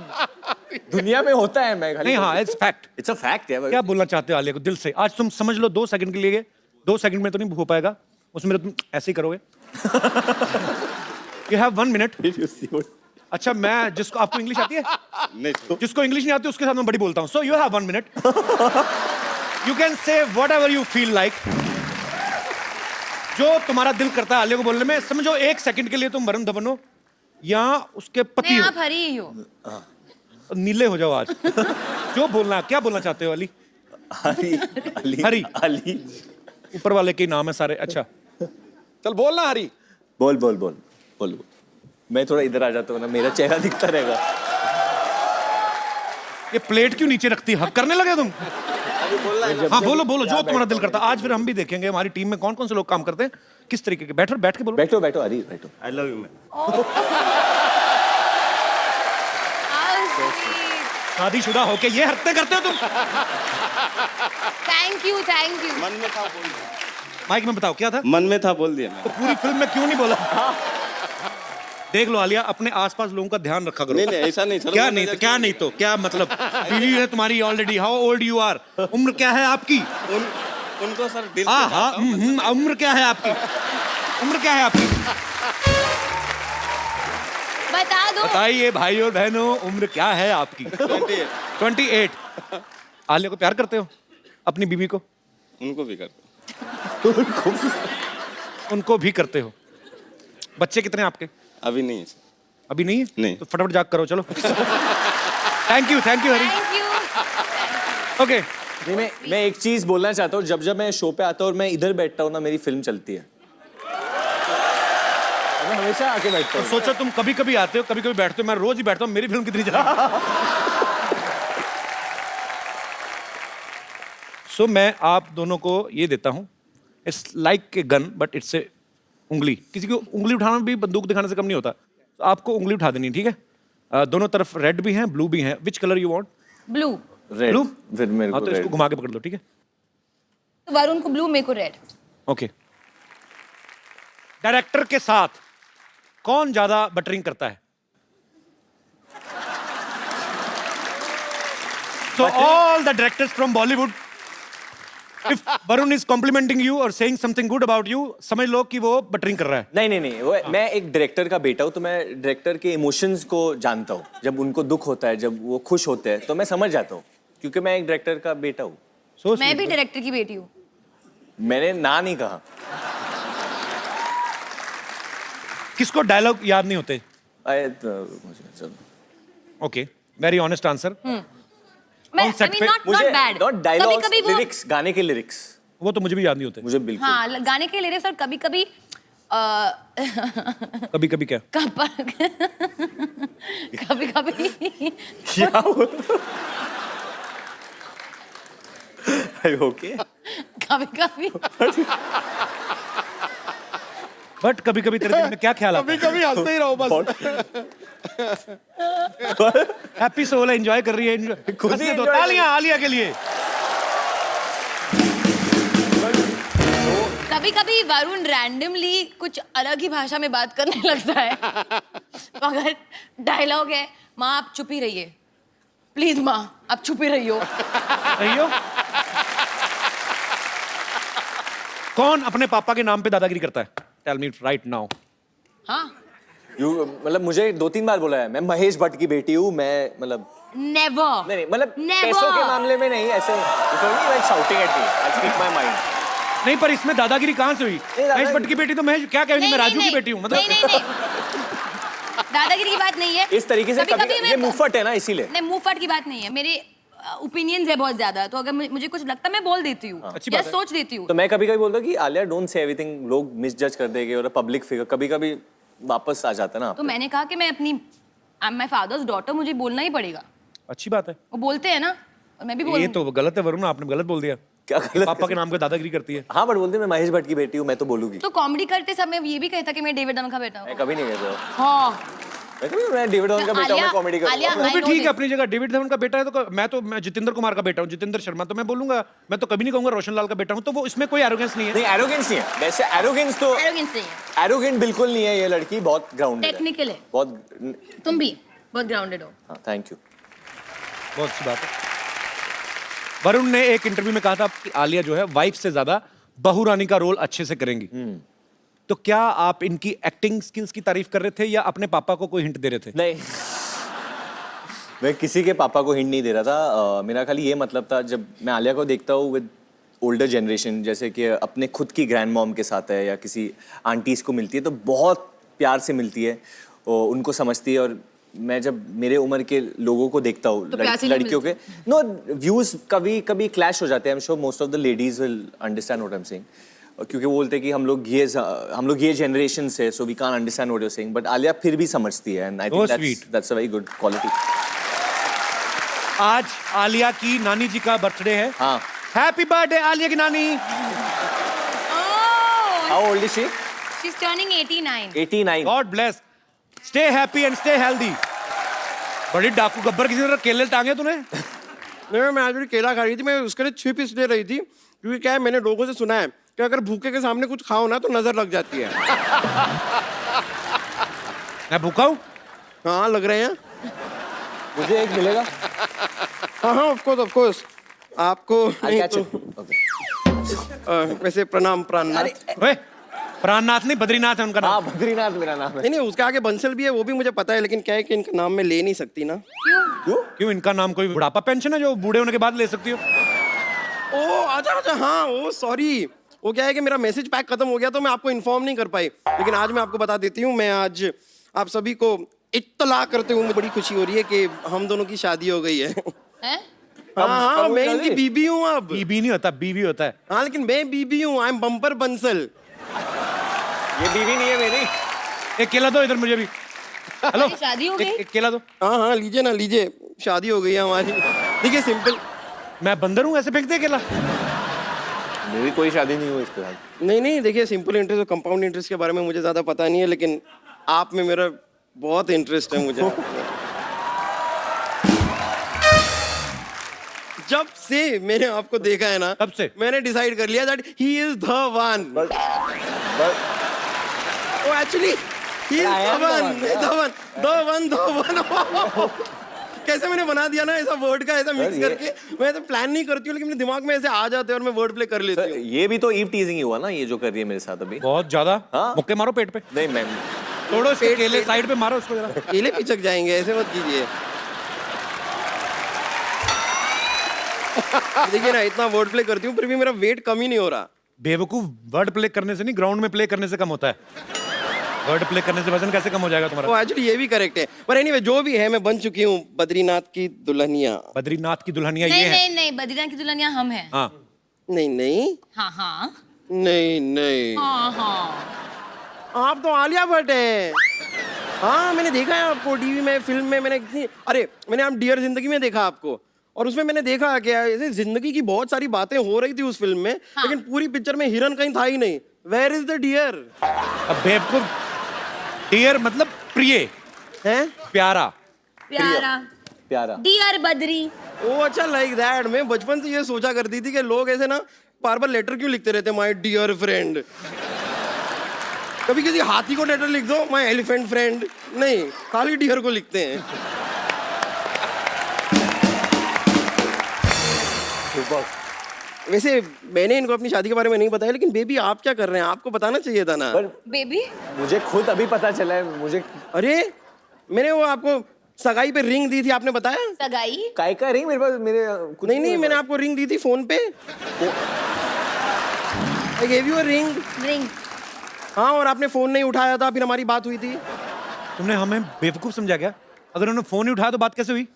दुनिया में होता है। मैं खाली नहीं, हाँ, it's fact. It's a fact है। क्या बोलना चाहते हो आलिया को दिल से? आज तुम समझ लो 2 सेकंड के लिए, 2 सेकंड में तो नहीं हो पाएगा, उसमें तुम ऐसे ही करोगे। You have 1 minute. अच्छा, मैं जिसको, आपको इंग्लिश आती है? नहीं सर। जिसको इंग्लिश नहीं आती उसके साथ मैं बड़ी बोलता हूँ। So you have 1 minute, you can say what ever you feel like. जो तुम्हारा दिल करता है आलिया को बोलने में। समझो 1 सेकंड के लिए तुम वरुण धवन हो या उसके पति नहीं, हो, आप हरी ही हो। नीले हो जाओ आज। जो बोलना, क्या बोलना चाहते हो अली? अली अली हरी। अली। ऊपर वाले के नाम है सारे। अच्छा, चल बोलना हरी। बोल बोल बोल बोल। मैं थोड़ा इधर आ जाता हूँ ना, मेरा चेहरा दिखता रहेगा। ये प्लेट क्यों नीचे रखती है? हक करने लगे तुम? हाँ, बोलो बोलो, जो तुम्हारा दिल करता है। आज फिर हम भी देखेंगे हमारी टीम में कौन कौन से लोग काम करते हैं, किस तरीके के। बैठो, बैठ के बोलो। बैठो बैठो हरी, बैठो। I love you ma'am. शादीशुदा होके ये हरकतें करते हो तुम? Thank you, thank you. मन में था बोल दिया। माइक में बताओ क्या था? मन में था बोल दिया तो मैम। पूरी फिल्म में क्यों नहीं बोला? देख लो आलिया, अपने आसपास लोगों का ध्यान रखा करो। नहीं नहीं ऐसा नहीं सर। क्या नहीं तो क्या नहीं तो क्या मतलब? बीवी है तुम्हारी already. How old you are? उम्र क्या है आपकी? उनको सर दिल हाँ से हाँ, चाहता हूँ। उम्र क्या है आपकी? उम्र क्या है आपकी? बता दो। बताइए भाई और बहनों, उम्र क्या है आपकी? 28। आलिया को प्यार करते हो? अपनी बीवी को? उनको भी करता उनको भी करते हो? बच्चे कितने हैं आपके? अभी नहीं है सर। अभी नहीं है? नहीं। तो फटाफट जाग करो, चलो। Thank you Hari. Thank you. Okay, नहीं, मैं एक चीज बोलना चाहता हूँ। जब जब मैं शो पे आता हूँ और मैं इधर बैठता हूँ ना, मेरी फिल्म चलती है। मैं हमेशा आके बैठता हूँ। सोचो तुम कभी कभी आते हो, कभी कभी बैठते हो, मैं रोज ही बैठता हूँ, मेरी फिल्म कितनी चला। सो मैं आप दोनों को ये देता हूँ, it's like a gun but it's a उंगली। किसी को उंगली उठाना भी बंदूक दिखाने से कम नहीं होता। तो आपको उंगली उठा देनी, ठीक है? दोनों तरफ रेड भी हैं, ब्लू भी हैं। Which colour you want? Blue. Red. Blue? फिर मेरे हाँ, को तो इसको रेड। घुमा के पकड़ लो, ठीक है? वरुण को ब्लू, मेरे को रेड। ओके। डायरेक्टर के साथ कौन ज्यादा बटरिंग करता है? So all the directors from Bollywood, if Varun is complimenting you or saying something good about you, समझ लो कि वो बटरिंग कर रहा है. नहीं वो मैं एक डायरेक्टर का बेटा हूँ, तो मैं डायरेक्टर के इमोशंस को जानता हूँ. जब उनको दुख होता है, जब वो खुश होते हैं, तो मैं समझ जाता हूँ, क्योंकि मैं एक डायरेक्टर का बेटा हूँ. So मैं भी डायरेक्टर की बेटी हूँ. मैंने ना नहीं कहा. किसको डायलॉग याद नहीं होते? चलो. Okay, very honest answer. मैं set पे- not मुझे bad. नॉट डायलॉग्स, कभी-कभी वो लिरिक्स, गाने के लिरिक्स वो तो मुझे भी याद नहीं होते. मुझे बिल्कुल. हाँ, गाने के लिरिक्स और कभी-कभी कभी कभी क्या? कभी-कभी क्या हुआ? ओके. कभी-कभी बट कभी कभी तेरे दिल में क्या ख्याल आता है? कभी हंसते ही रहो बस. हैप्पी सोल है, एंजॉय कर रही है. enjoy- खुद ही हंसने दो. enjoy कर तालियां आलिया के लिए. कभी-कभी वरुण रैंडमली कुछ अलग ही भाषा में बात करने लगता है. तो अगर डायलॉग है, माँ आप चुप ही रहिए, प्लीज माँ आप चुप ही रहियो. रहियो. कौन अपने पापा के नाम पे दादागिरी करता है? Tell me right now. हाँ, मतलब मुझे 2-3 बार बोला है, मैं महेश भट्ट की बेटी हूँ, मैं मतलब नेवर. नहीं मतलब Never. पैसों के मामले में नहीं, ऐसे shouting at me, I speak my mind. नहीं, पर इसमें दादागिरी कहाँ से हुई? महेश भट्ट की बेटी तो महेश क्या कहेंगे, मैं राजू की बेटी हूँ. मतलब नहीं. दादागिरी की बात नहीं है. इस तरीके से कभी ये मुंहफट है ना, इसीलिए. नहीं, मुंहफट की बात नहीं है. मेरे ओपिनियंस है बहुत ज्यादा, तो अगर मुझे कुछ लगता है मैं बोल देती हूँ अच्छी या बात है. सोच देती हूँ. तो मैं कभी कभी बोलता हूँ कि आलिया डोंट से एवरीथिंग, लोग मिसजज कर देंगे, और पब्लिक फिगर कभी कभी वापस आ जाता है ना. तो मैंने कहा कि मैं अपनी I am my father's daughter, मुझे बोलना ही पड़ेगा. अच्छी बात है. वो बोलते हैं ना, और मैं भी ये बोलूँ. तो गलत है वरुण, आपने गलत बोल दिया. क्या गलत? पापा के नाम पे दादागिरी करती है. हाँ, बट बोलते मैं महेश भट्ट की बेटी हूँ, मैं तो बोलूंगी. तो कॉमेडी करते समय ये भी कहता कि मैं डेविड धवन का बेटा मैं हूँ. कभी नहीं कहता. हाँ, मैं डेविड धवन का बेटा हूँ, मैं कॉमेडी आलिया, करूँगा. वो भी I know ठीक है this. अपनी जगह. डेविड धवन का बेटा है तो मैं जितेंद्र कुमार का बेटा हूँ, जितेंद्र शर्मा, तो मैं बोलूंगा. मैं तो कभी नहीं कहूंगा रोशन लाल का बेटा हूँ. तो वो इसमें कोई एरोगेंस नहीं है. नहीं, एरोगेंस नहीं है. वैसे एरोगेंस तो Arrogance नहीं है, एरोगेंट बिल्कुल नहीं है. ये लड़की बहुत ग्राउंडेड है, टेक्निकल है. बहुत. तुम भी बहुत ग्राउंडेड हो. हाँ, थैंक यू. बहुत अच्छी बात है. वरुण ने एक इंटरव्यू में कहा था कि आलिया जो है वाइफ से ज्यादा बहू रानी का रोल अच्छे से करेंगी. तो क्या आप इनकी एक्टिंग स्किल्स की तारीफ कर रहे थे या अपने पापा को कोई हिंट दे रहे थे? नहीं, मैं किसी के पापा को हिंट नहीं दे रहा था. मेरा खाली ये मतलब था, जब मैं आलिया को देखता हूँ विद ओल्डर जनरेशन, जैसे कि अपने खुद की ग्रैंड मॉम के साथ है या किसी आंटीज को मिलती है, तो बहुत प्यार से मिलती है, और उनको समझती है. और मैं जब मेरे उम्र के लोगों को देखता हूँ, तो प्यार से नहीं लड़कियों के नो व्यूज कभी कभी क्लैश हो जाते हैं. I am sure most of the ladies will understand what I am saying, क्योंकि वो बोलते हैं कि हम लोग ये जनरेशन से, so we can't understand what you are saying. But Alia फिर भी समझती है, and I Oh, think sweet. That's a very good quality. आज आलिया की नानी जी का बर्थडे है. हाँ. हैप्पी बर्थडे आलिया की नानी. Oh, how old is she? she's turning 89. 89. God bless. Stay happy and stay healthy. बड़ी डाकू गब्बर किसी ने केले टांगे तूने? नहीं, मैं आज भी केला खा रही थी, मैं उसके लिए 6 पीस ले रही थी, क्योंकि क्या है, मैंने लोगों से सुना है कि अगर भूखे के सामने कुछ खाओ ना तो नजर लग जाती है. मैं भूखा हूँ. हाँ, लग रहे हैं. मुझे एक मिलेगा? हाँ, ऑफ कोर्स. आपको I'll नहीं catch तो, it. Okay. वैसे प्रणाम प्राणनाथ. ओए, प्राणनाथ नहीं, बद्रीनाथ है उनका हाँ, नाम. बद्रीनाथ मेरा नाम है. नहीं, उसके आगे बंसल भी है, वो भी मुझे पता है, लेकिन क्या है कि इनका नाम मैं ले नहीं सकती ना. क्यों? क्यों? इनका नाम कोई बुढ़ापा पेंशन है जो बूढ़े होने के बाद ले सकती हो? ओ अच्छा, हाँ, ओ सॉरी. वो क्या है कि मेरा मैसेज पैक खत्म हो गया, तो मैं आपको इन्फॉर्म नहीं कर पाई, लेकिन आज मैं आपको बता देती हूँ. मैं आज आप सभी को इत्तला करते हुए मुझे बड़ी खुशी हो रही है कि हम दोनों की शादी हो गई है. हैं? हाँ, मैं इनकी बीबी हूँ अब. बीबी नहीं होता, बीवी होता है. हाँ, लेकिन मैं बीबी हूँ. I am bumper Bansal. ये बीवी नहीं है मेरी. एक केला दो इधर मुझे भी. हेलो, हमारी शादी हो गई? एक केला दो. हाँ, लीजिए ना, लीजिए. शादी हो गई है हमारी. देखिए, सिंपल. मैं बंदर हूँ, ऐसे फेंक दे केला? मेरी कोई शादी नहीं हुई इसके साथ. नहीं, देखिए, सिंपल इंटरेस्ट और कंपाउंड इंटरेस्ट के बारे में मुझे ज्यादा पता नहीं है, लेकिन आप में मेरा बहुत इंटरेस्ट है मुझे. जब से मैंने आपको देखा है ना, तब से मैंने डिसाइड कर लिया that he is the one. Actually he is the one. कैसे मैंने बना दिया ना ऐसा वर्ड का ऐसा मिक्स ये- करके। मैं तो प्लान नहीं करती हूँ लेकिन मेरे दिमाग में ऐसे आ जाते हैं और मैं वर्ड प्ले कर लेती हूँ। ये भी तो ईव टीजिंग ही हुआ ना, ये जो कर रही है मेरे साथ अभी। बहुत ज्यादा। हाँ। मुक्के मारो पेट पे, नहीं मैम, तोड़ो इसके पेट- केले, पेट- साइड पे मारो उसको जरा। केले पिचक जाएंगे, ऐसे मत कीजिए। देखिए ना, इतना वर्ड प्ले करती हूँ फिर भी मेरा वेट कम ही नहीं हो रहा। बेवकूफ, वर्ड प्ले करने से नहीं, ग्राउंड में प्ले करने से कम होता है। वर्ड प्ले करने से वजन कैसे कम हो जाएगा तुम्हारा? वो एक्चुअली ये भी करेक्ट है, पर एनीवे जो भी है मैं बन चुकी हूँ बद्रीनाथ की दुल्हनिया। बद्रीनाथ की दुल्हनिया ये नहीं है। नहीं नहीं, बद्रीनाथ की दुल्हनिया हम हैं। हाँ, नहीं नहीं हाँ हाँ नहीं नहीं, हाँ हाँ। आप तो आलिया भट्ट हैं। हाँ मैंने देखा है आपको टीवी में, फिल्म में। मैंने कितनी, अरे मैंने आप डियर जिंदगी में देखा आपको, और उसमें मैंने देखा क्या ऐसे जिंदगी की बहुत सारी बातें हो रही थी उस फिल्म में, लेकिन पूरी पिक्चर में हिरन कहीं था ही नहीं। Where is the dear? अब बेवकूफ, डियर मतलब प्रिय, हैं? प्यारा। प्यारा प्यारा। डियर बद्री। ओ अच्छा, लाइक दैट। मैं बचपन से ये सोचा करती थी कि लोग ऐसे ना बार बार लेटर क्यों लिखते रहते, माय डियर फ्रेंड। कभी किसी हाथी को लेटर लिख दो, माय एलिफेंट फ्रेंड। नहीं, खाली डियर को लिखते हैं। वैसे मैंने इनको अपनी शादी के बारे में नहीं बताया, लेकिन बेबी आप क्या कर रहे हैं, आपको बताना चाहिए था ना। पर बेबी मुझे खुद अभी पता चला है, मुझे अरे मैंने वो आपको सगाई पे रिंग दी थी, आपने बताया? सगाई? काय का रिंग मेरे पास, मेरे कुछ नहीं नहीं, मैंने आपको रिंग दी थी फोन पे। I gave you a ring. Ring? हाँ, और आपने फोन नहीं उठाया था, फिर हमारी बात हुई थी। तुमने हमें बेवकूफ समझा क्या? अगर उन्होंने फोन ही उठाया तो बात कैसे हुई?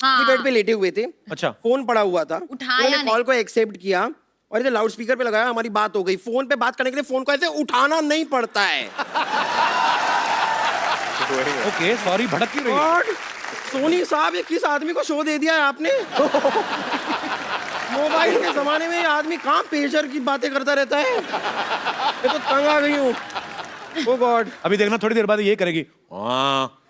हाँ बेड पे लेटे हुए थे, अच्छा। फोन पड़ा हुआ था, उठाया उन्होंने नहीं। कॉल को एक्सेप्ट किया और इसे लाउड स्पीकर पे लगाया, हमारी बात हो गई। फोन पे बात करने के लिए फोन को ऐसे उठाना नहीं पड़ता है। ओके, सॉरी, भड़क क्यों रही हो? गॉड, सोनी साहब ये किस आदमी को शो दे दिया है आपने? मोबाइल के जमाने में ये आदमी कहाँ पेशर की बातें करता रहता है। मैं तो तंग आ गई हूँ। ओ गॉड, अभी देखना थोड़ी देर बाद ये करेगी। हाँ,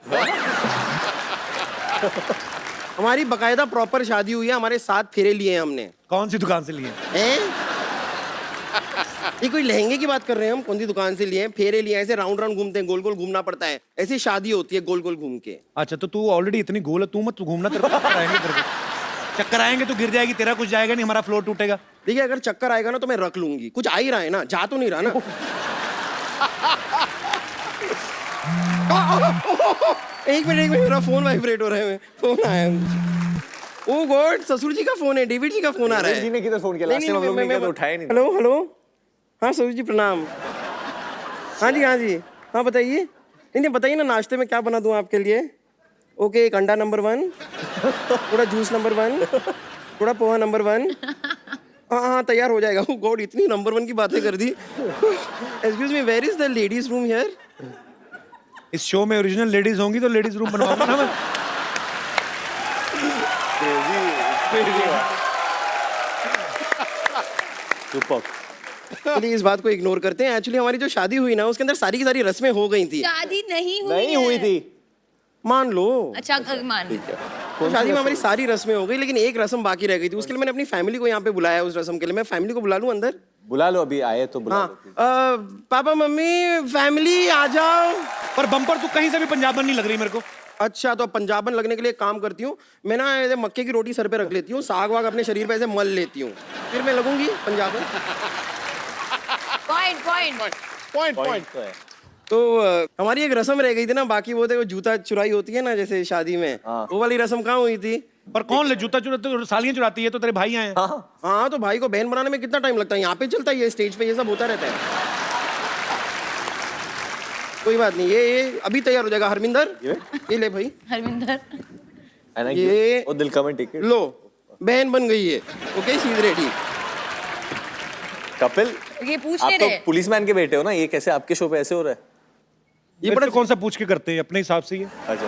हमारी बकायदा प्रॉपर शादी हुई है, हमारे 7 फेरे लिए हैं हमने। कौन सी दुकान से लिए? हैं? ये कोई लहंगे की बात कर रहे हैं हम? कौन सी दुकान से लिए हैं? फेरे लिए हैं, ऐसे राउंड राउंड घूमते हैं, गोल गोल घूमना पड़ता है, ऐसी शादी होती है गोल गोल घूम के। अच्छा, तो तू ऑलरेडी इतनी गोल है, तू मत घूमना, तेरे को चक्कर आएंगे, तेरे को चक्कर आएंगे तो गिर जाएगी, तेरा कुछ जाएगा नहीं, हमारा फ्लोर टूटेगा। देखिए अगर चक्कर आएगा ना तो मैं रख लूंगी, कुछ आ ही रहा है ना, जा तो नहीं रहा ना। एक मिनट, मेरा फोन वाइब्रेट हो रहा है, फोन आया है। ओ गॉड, ससुर जी का फोन है, डेविड जी का फोन आ रहा है। जी ने किधर फोन किया? नहीं, लास्ट टाइम हम नहीं, लोग ने मैं- किया तो मैं- उठाया नहीं। हेलो हेलो, हाँ ससुर जी प्रणाम। हाँ जी हाँ जी, हाँ बताइए। नहीं नहीं, बताइए ना नाश्ते में क्या बना दूँ आपके लिए? ओके, एक अंडा नंबर 1, थोड़ा जूस नंबर 1, थोड़ा पोहा नंबर 1। हाँ हाँ तैयार हो जाएगा। गॉड, इतनी नंबर 1 की बातें कर दी। Excuse me, where is the ladies room here? इस शो में ओरिजिनल लेडीज होंगी तो लेडीज रूम बनवाऊंगा ना मैं। चलिए इस बात को इग्नोर करते हैं। एक्चुअली हमारी जो शादी हुई ना उसके अंदर सारी की सारी रस्में हो गई थी। शादी नहीं हुई नहीं हुई है। थी। मान लो, अच्छा मान ली। तो शादी में हमारी सारी रस्में हो गई, लेकिन एक रस्म बाकी रह गई थी। उसके लिए मैंने अपनी फैमिली को यहाँ पे बुलाया। उस रस्म के लिए मैं फैमिली को बुला लूं अंदर? बुला लो, अभी आए तो बुला हाँ, लो। पापा मम्मी फैमिली आ जाओ। पर बम्पर तू कहीं से भी पंजाबन नहीं लग रही मेरे को। अच्छा, तो पंजाबन लगने के लिए एक काम करती हूँ मैं ना, ऐसे मक्के की रोटी सर पे रख लेती हूँ, साग वाग अपने शरीर पे ऐसे मल लेती हूँ, फिर मैं लगूंगी पंजाबन। पॉइंट पॉइंट पॉइंट तो है। तो हमारी एक रस्म रह गई थी ना बाकी, वो देखो जूता चुराई होती है ना जैसे शादी में, वो वाली रस्म कहाँ हुई थी? पर कौन ले जूता चुराते? सालियां चुराती है तो तेरे भाई आए हैं। हाँ, तो भाई को बहन बनाने में कितना टाइम लगता है? यहाँ पे चलता है, ये स्टेज पे ये सब होता रहता है। कोई बात नहीं, ये अभी तैयार हो जाएगा। हरमिंदर, ये ले भाई, हरविंदर। ये वो दिल का में टिकट लो, बहन बन गई है। Okay, she is ready. Kapil, ये पूछ आप नहीं तो रहे। पुलिसमैन के बेटे हो ना, ये कैसे आपके शो पे ऐसे हो रहा है? ये बड़ा कौन सा पूछ के करते हैं, अपने हिसाब से ही है। अच्छा,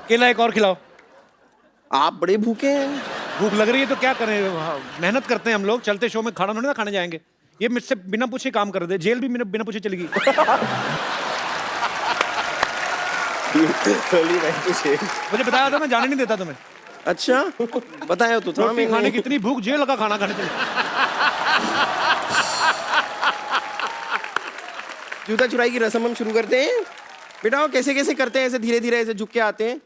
केला एक और खिलाओ। आप बड़े भूखे हैं। भूख लग रही है तो क्या करें, हाँ, मेहनत करते हैं हम लोग। चलते शो में खाना थोड़ी ना खाने जाएंगे। ये मुझसे बिना पूछे काम कर दे, जेल भी बिना पूछे चली गई। मुझे बताया था, मैं जाने नहीं देता तुम्हें। अच्छा, बताया तो था रोटी मैंने। खाने की इतनी भूख, जेल का खाना खाने चले। जूता चुराई की रस्म हम शुरू करते हैं। बेटा वो कैसे कैसे करते हैं? ऐसे धीरे धीरे ऐसे झुक के आते हैं,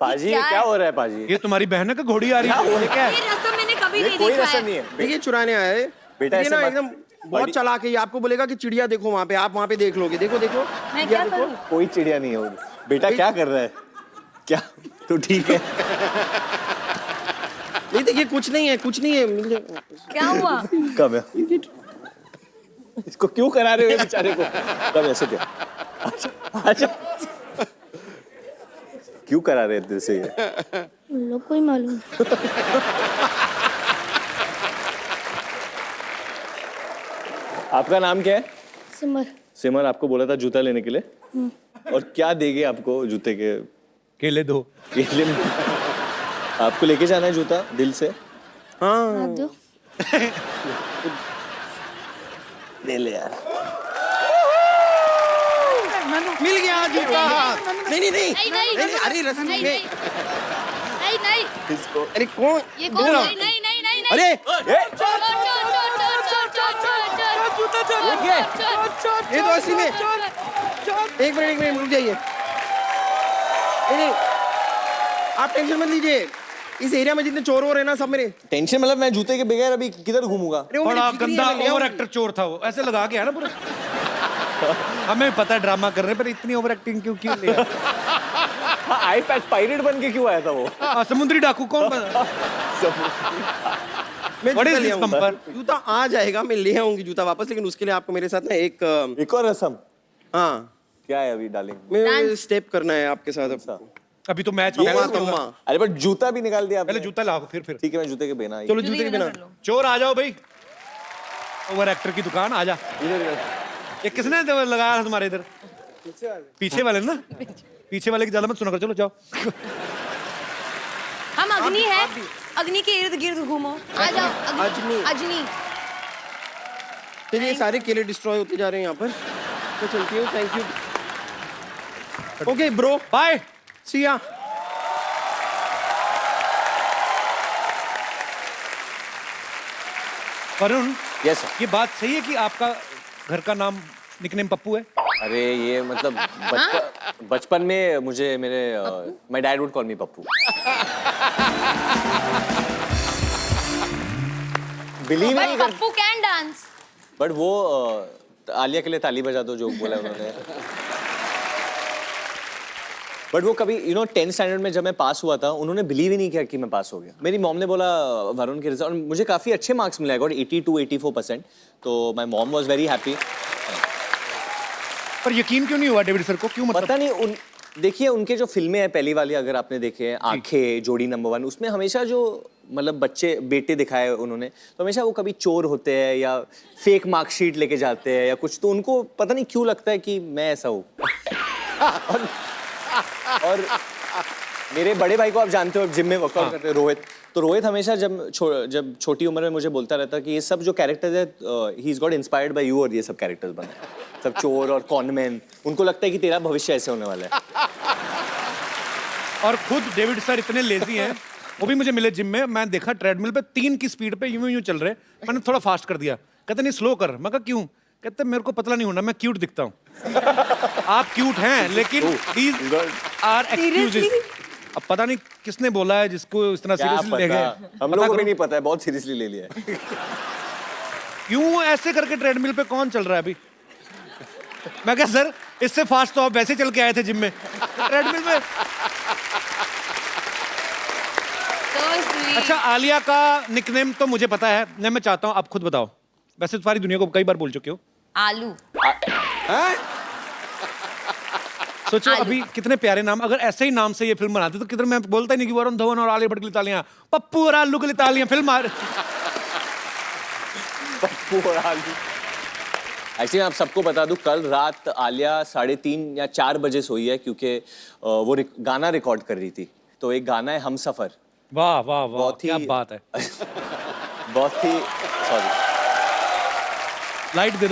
पाजी ये क्या हो रहा है पाजी? ये तुम्हारी बहन है कि घोड़ी आ रही है? ये क्या है? ये रस्म मैंने कभी ये नहीं कोई देखा रस्म है। नहीं है। देखिए चुराने आया है बेटा, ये ऐसे ना मत- एकदम बहुत बड़ी- चालाक है। ये आपको बोलेगा कि चिड़िया देखो वहां पे, आप वहां पे देख लोगे। देखो देखो मैं चिड़िया क्या देखो। करूं? कोई चिड़िया नहीं है वो। बेटा क्या कर रहा है? क्या? तो ठीक है। नहीं देखिए कुछ नहीं है, कुछ नहीं है। मिल जाए- क्या हुआ? कब है? इसको क्यों करा रहे हो ये बेचारे को? कब ऐसे क्या? अच्छा क्यों करा रहे थे से ये? लोग कोई मालूम। आपका नाम क्या है? सिमर। सिमर आपको बोला था जूता लेने के लिए, और क्या देंगे आपको जूते के केले दो। केले में? आपको लेके जाना है जूता दिल से? हाँ आप दो। ले ले यार। मिल गया जूता। नहीं नहीं नहीं नहीं नहीं नहीं, अरे रस्सी नहीं में नहीं नहीं इसको अरे कौन ये कौन? नहीं नहीं नहीं नहीं अरे ये तो असली में। एक मिनट रुक जाइए। नहीं नहीं आप टेंशन मत लीजिए। इस एरिया में जितने चोर हो रहे हैं ना सब मेरे। टेंशन मतलब मैं जूते के बगैर अभी किधर घूमूंगा? अरे वो मेरी बड़ा जिगरी गंदा है, मैं ले ओवर आऊंगी। एक्टर चोर था वो, ऐसे लगा के है ना पूरा। हमें पता है ड्रामा कर रहे हैं, पर इतनी ओवर एक्टिंग क्यों लिया? आई पैच पायरेट बन के क्यों आया था वो? समुद्री डाकू कौन बना? मैं What is जूता ले this आऊंगा। bumper? जूता आ जाएगा, मैं ले आऊंगी जूता वापस, लेकिन उसके लिए आपको मेरे साथ ना एक एक और रस्म हाँ क्या है अभी डार्लिंग? मैं स्टेप करना है आपके साथ अब। अभी तो मैच तम्मा तम्मा। अरे बट जूता भी निकाल दिया आपने। पहले जूता लाओ फिर ठीक है मैं जूते के बिना चलो जूते के बिना। चोर आ जाओ भाई, ओवर एक्टर की दुकान आ जा। ये किसने लगाया था तुम्हारे इधर? पीछे वाले ना, पीछे वाले की ज्यादा मत सुना कर, चलो जाओ। हम अग्नि है, अग्नि के इर्द गिर्द घूमो। आ जाओ अजनी। अग्नि। चलिए सारे केले डिस्ट्रॉय होते जा रहे हैं यहाँ पर। तो चलती हूँ, thank you. Okay bro, bye. See ya. Varun, yes ये बात सही है कि आपका घर का नाम निकनेम पप्पू है? अरे ये मतलब बचपन में मुझे मेरे my dad would call me Pappu. Believe नहीं कर, पप्पू कैन डांस। बट वो आलिया के लिए ताली बजा दो जो बोला उन्होंने। बट वो कभी 10th स्टैंडर्ड में जब मैं पास हुआ था उन्होंने बिलीव ही नहीं किया कि मैं पास हो गया। मेरी मॉम ने बोला वरुण के रिजल्ट, और मुझे काफ़ी अच्छे मार्क्स मिले, गॉट 82-84%। तो my mom was very happy. पर यकीन क्यों नहीं हुआ डेविड सर को? क्यों मतलब? पता नहीं देखिए उनके जो फिल्में हैं पहली वाली अगर आपने देखे हैं आंखें, जोड़ी नंबर 1, उसमें हमेशा जो मतलब बच्चे बेटे दिखाए उन्होंने, तो हमेशा वो कभी चोर होते हैं या फेक मार्कशीट लेके जाते हैं या कुछ, तो उनको पता नहीं क्यों लगता है कि मैं ऐसा हूँ। और मेरे बड़े भाई को आप जानते हो जिम में वर्कआउट करते हैं, रोहित। तो रोहित हमेशा जब छोटी उम्र में मुझे बोलता रहता कि ये सब जो कैरेक्टर्स है he is got inspired by you, और ये सब कैरेक्टर्स बने सब चोर और कॉनमैन, उनको लगता है कि तेरा भविष्य ऐसे होने वाला है। और खुद डेविड सर इतने लेजी हैं, वो भी मुझे मिले जिम में, मैं देखा ट्रेडमिल पे 3 की स्पीड पे यूं चल रहे, मैंने थोड़ा फास्ट कर दिया। कहते नहीं स्लो कर, मैं कहा क्यों? कहते मेरे को पतला नहीं होना, मैं क्यूट दिखता हूँ। आप क्यूट हैं लेकिन these are excuses। अब पता नहीं किसने बोला है जिसको इस तरह क्या सीरियसली ले पता? गए। हम लोगों को भी नहीं पता है, बहुत सीरियसली ले लिया है। यूं ऐसे करके ट्रेडमिल पे कौन चल रहा है अभी? मैं क्या सर इससे फास्ट तो आप वैसे चल के आए थे जिम में, ट्रेडमिल में। अच्छा, आलिया का निकनेम तो मुझे पता है, मैं चाहता हूँ आप खुद बताओ। वैसे तो सारी दुनिया को कई बार बोल चुके हो। आलू। सोचो अभी कितने प्यारे नाम, अगर ऐसे ही नाम से ये फिल्म बनाते तो किधर मैं बोलता ही नहीं कि वरुण धवन और आलिया भट्ट के लिए तालियां, पप्पू और आलू के लिए तालियां, फिल्म पप्पू और आलू। एक्चुअली आप सबको बता दूं, कल रात आलिया 3:30 या 4 बजे सोई है क्योंकि वो गाना रिकॉर्ड कर रही थी। तो एक गाना है हम सफर, वाह वाह वाह, क्या बात है। बहुत ही सॉरी लाइट दे